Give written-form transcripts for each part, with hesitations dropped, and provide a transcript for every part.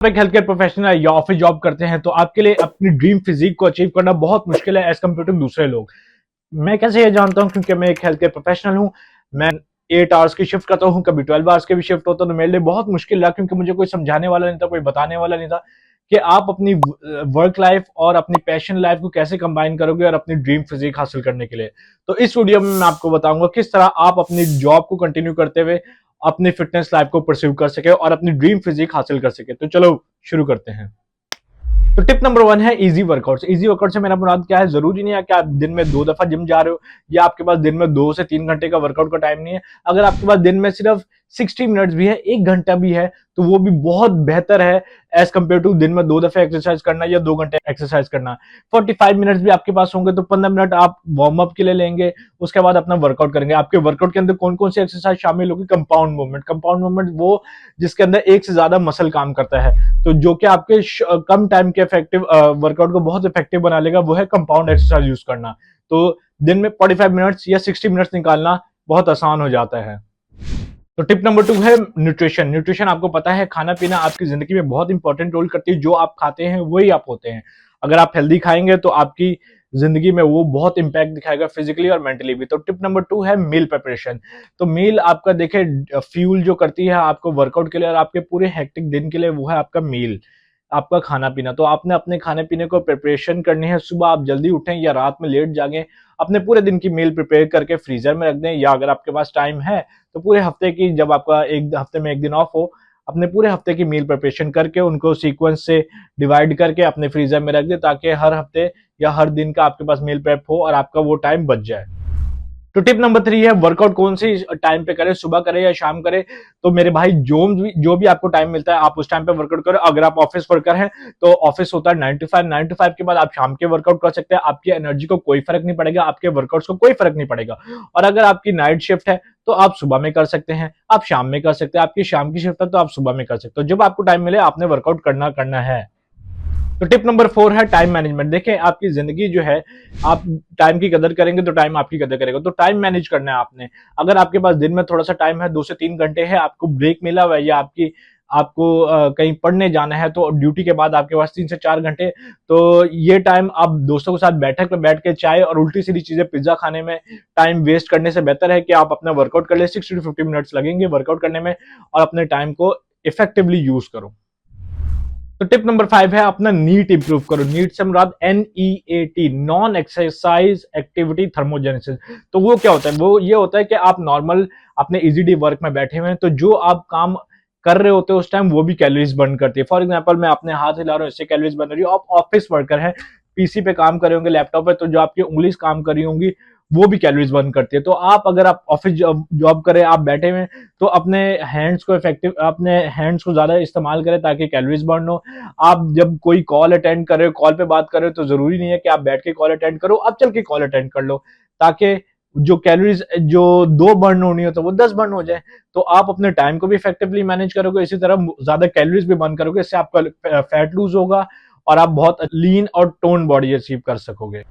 एक health care professional या office job करते हैं तो आपके लिए अपनी ड्रीम फिजिक को अचीव करना बहुत मुश्किल है एज कम्पेयर टू दूसरे लोग। मैं कैसे ये जानता हूँ? क्योंकि मैं एक हेल्थ केयर प्रोफेशनल हूँ। मैं 8 आवर्स की शिफ्ट करता हूँ, कभी 12 आवर्स की भी शिफ्ट होता है, तो मेरे लिए बहुत मुश्किल रहा क्योंकि मुझे कोई समझाने वाला नहीं था, कोई बताने वाला नहीं था कि आप अपनी वर्क लाइफ और अपनी पैशन लाइफ को कैसे कंबाइन करोगे और अपनी ड्रीम फिजिक हासिल करने के लिए। तो इस वीडियो में मैं आपको बताऊंगा किस तरह आप अपनी जॉब को कंटिन्यू करते हुए अपनी फिटनेस लाइफ को परस्यू कर सके और अपनी ड्रीम फिजिक हासिल कर सके। तो चलो शुरू करते हैं। तो टिप नंबर 1 है इजी वर्कआउट। इजी वर्कआउट से मेरा मुराद क्या है? जरूरी नहीं है कि आप दिन में 2 दफा जिम जा रहे हो या आपके पास दिन में 2 से 3 घंटे का वर्कआउट का टाइम नहीं है। अगर आपके पास दिन में सिर्फ 60 मिनट्स भी है, 1 घंटा भी है, तो वो भी बहुत बेहतर है एज कम्पेयर टू दिन में 2 दफे एक्सरसाइज करना या 2 घंटे एक्सरसाइज करना। 45 मिनट्स भी आपके पास होंगे तो 15 मिनट आप वार्म अप के लिए लेंगे, उसके बाद अपना वर्कआउट करेंगे। आपके वर्कआउट के अंदर कौन कौन सी एक्सरसाइज शामिल होगी? Compound movement. कंपाउंड मूवमेंट वो जिसके अंदर एक से ज्यादा मसल काम करता है, तो जो कि आपके कम टाइम के इफेक्टिव वर्कआउट को बहुत इफेक्टिव बना लेगा, वो है कंपाउंड एक्सरसाइज यूज करना। तो दिन में 45 मिनट्स या 60 मिनट्स निकालना बहुत आसान हो जाता है। तो टिप नंबर 2 है न्यूट्रिशन। न्यूट्रिशन आपको पता है, खाना पीना आपकी जिंदगी में बहुत इंपॉर्टेंट रोल करती है। जो आप खाते हैं वही आप होते हैं। अगर आप हेल्दी खाएंगे तो आपकी जिंदगी में वो बहुत इंपैक्ट दिखाएगा फिजिकली और मेंटली भी। तो टिप नंबर 2 है मील प्रिपरेशन। तो मील आपका देखे फ्यूल जो करती है आपको वर्कआउट के लिए और आपके पूरे हेक्टिक दिन के लिए, वो है आपका मील, आपका खाना पीना। तो आपने अपने खाने पीने को प्रिपरेशन करनी है। सुबह आप जल्दी उठें या रात में लेट जागें, अपने पूरे दिन की मील प्रिपेयर करके फ्रीजर में रख दें, या अगर आपके पास टाइम है तो पूरे हफ्ते की, जब आपका एक हफ्ते में एक दिन ऑफ हो, अपने पूरे हफ्ते की मील प्रिपरेशन करके उनको सीक्वेंस से डिवाइड करके अपने फ्रीजर में रख दें, ताकि हर हफ्ते या हर दिन का आपके पास मील प्रेप हो और आपका वो टाइम बच जाए। तो टिप नंबर 3 है वर्कआउट कौन सी टाइम पे करें, सुबह करें या शाम करें। तो मेरे भाई जो भी आपको टाइम मिलता है आप उस टाइम पे वर्कआउट करें। अगर आप ऑफिस वर्कर हैं तो ऑफिस होता है 9 to 5, 9 to 5 के बाद आप शाम के वर्कआउट कर सकते हैं। आपकी एनर्जी को कोई फर्क नहीं पड़ेगा, आपके वर्कआउट्स को कोई फर्क नहीं पड़ेगा। और अगर आपकी नाइट शिफ्ट है तो आप सुबह में कर सकते हैं, आप शाम में कर सकते हैं। आपकी शाम की शिफ्ट है तो आप सुबह में कर सकते हो। जब आपको टाइम मिले आपने वर्कआउट करना करना है। तो टिप नंबर 4 है टाइम मैनेजमेंट। देखिए आपकी जिंदगी जो है, आप टाइम की कदर करेंगे तो टाइम आपकी कदर करेगा। तो टाइम मैनेज करना है आपने। अगर आपके पास दिन में थोड़ा सा टाइम है, 2 से 3 घंटे है, आपको ब्रेक मिला हुआ है या आपको कहीं पढ़ने जाना है, तो ड्यूटी के बाद आपके पास 3 से 4 घंटे, तो ये टाइम आप दोस्तों के साथ बैठक पे बैठ के चाय और उल्टी सीधी चीजें पिज्जा खाने में टाइम वेस्ट करने से बेहतर है कि आप अपना वर्कआउट कर ले। 60 to 50 मिनट्स लगेंगे वर्कआउट करने में और अपने टाइम को इफेक्टिवली यूज करो। तो टिप नंबर 5 है अपना नीट इंप्रूव करो। नीट से मुराद NEAT, non exercise activity thermogenesis. तो वो क्या होता है? वो ये होता है कि आप नॉर्मल अपने इजी डे वर्क में बैठे हुए हैं, तो जो आप काम कर रहे होते हैं उस टाइम वो भी कैलोरीज बर्न करती है। फॉर एग्जांपल मैं अपने हाथ हिला रहा हूँ, इससे कैलोरीज बन रही है। आप ऑफिस वर्कर है, पीसी पे काम कर रहे होंगे, लैपटॉप पे, तो जो आपकी उंगली काम कर रही होंगी वो भी कैलोरीज बर्न करती है। तो आप अगर आप ऑफिस जॉब करें, आप बैठे हुए, तो अपने हैंड्स को ज्यादा इस्तेमाल करें ताकि कैलोरीज बर्न हो। आप जब कोई कॉल अटेंड कर रहे हो, कॉल पे बात कर रहे हो, तो जरूरी नहीं है कि आप बैठ के कॉल अटेंड करो, आप चल के कॉल अटेंड कर लो, ताकि जो कैलोरीज जो 2 बर्न होनी हो तो वो 10 बर्न हो जाए। तो आप अपने टाइम को भी इफेक्टिवली मैनेज करोगे, इसी तरह ज्यादा कैलोरीज भी बर्न करोगे, इससे आपका फैट लूज होगा और आप बहुत लीन और टोन बॉडी अचीव कर सकोगे।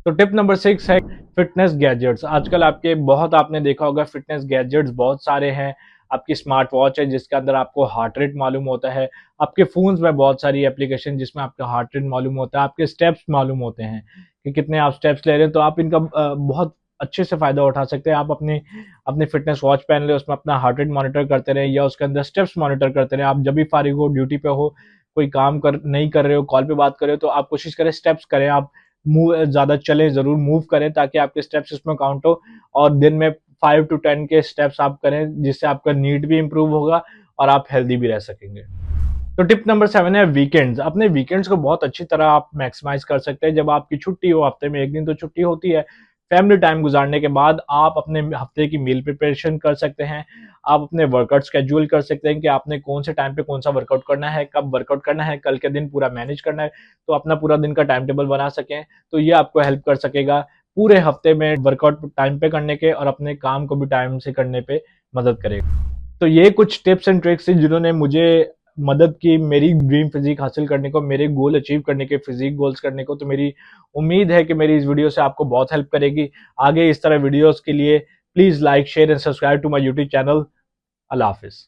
तो टिप नंबर 6 है फिटनेस गैजेट्स। आजकल आपने देखा होगा फिटनेस गैजेट्स बहुत सारे हैं। आपकी स्मार्ट वॉच है जिसके अंदर आपको हार्ट रेट मालूम होता है। आपके फोन्स में बहुत सारी एप्लीकेशन जिसमें आपका हार्ट रेट मालूम होता है, आपके स्टेप्स मालूम होते हैं कि कितने आप स्टेप्स ले रहे हैं। तो आप इनका बहुत अच्छे से फायदा उठा सकते हैं। आप अपनी अपनी फिटनेस वॉच पहन ले, उसमें अपना हार्ट रेट मॉनिटर करते रहे या उसके अंदर स्टेप्स मॉनिटर करते रहे। आप जब भी फारिग हो, ड्यूटी पे हो, कोई काम नहीं कर रहे हो, कॉल पे बात कर रहे हो, तो आप कोशिश करें स्टेप्स करें, आप ज्यादा चलें, जरूर मूव करें ताकि आपके स्टेप्स इसमें काउंट हो। और दिन में 5 to 10 के स्टेप्स आप करें, जिससे आपका नीट भी इंप्रूव होगा और आप हेल्दी भी रह सकेंगे। तो टिप नंबर 7 है वीकेंड्स। अपने वीकेंड्स को बहुत अच्छी तरह आप मैक्सिमाइज कर सकते हैं। जब आपकी छुट्टी हो, हफ्ते में एक दिन तो छुट्टी होती है, फैमिली टाइम गुजारने के बाद आप अपने हफ्ते की मील प्रिपरेशन कर सकते हैं। आप अपने वर्कआउट स्केड्यूल कर सकते हैं कि आपने कौन से टाइम पे कौन सा वर्कआउट करना है, कब वर्कआउट करना है, कल के दिन पूरा मैनेज करना है, तो अपना पूरा दिन का टाइम टेबल बना सकें। तो ये आपको हेल्प कर सकेगा पूरे हफ्ते में वर्कआउट टाइम पे करने के और अपने काम को भी टाइम से करने पे मदद करेगा। तो ये कुछ टिप्स एंड ट्रिक्स थी जिन्होंने मुझे मदद की मेरी ड्रीम फिजिक हासिल करने को, मेरे गोल अचीव करने के, फिजिक गोल्स करने को। तो मेरी उम्मीद है कि मेरी इस वीडियो से आपको बहुत हेल्प करेगी। आगे इस तरह वीडियोस के लिए please like, share and subscribe to my YouTube channel. अल्लाह हाफिज।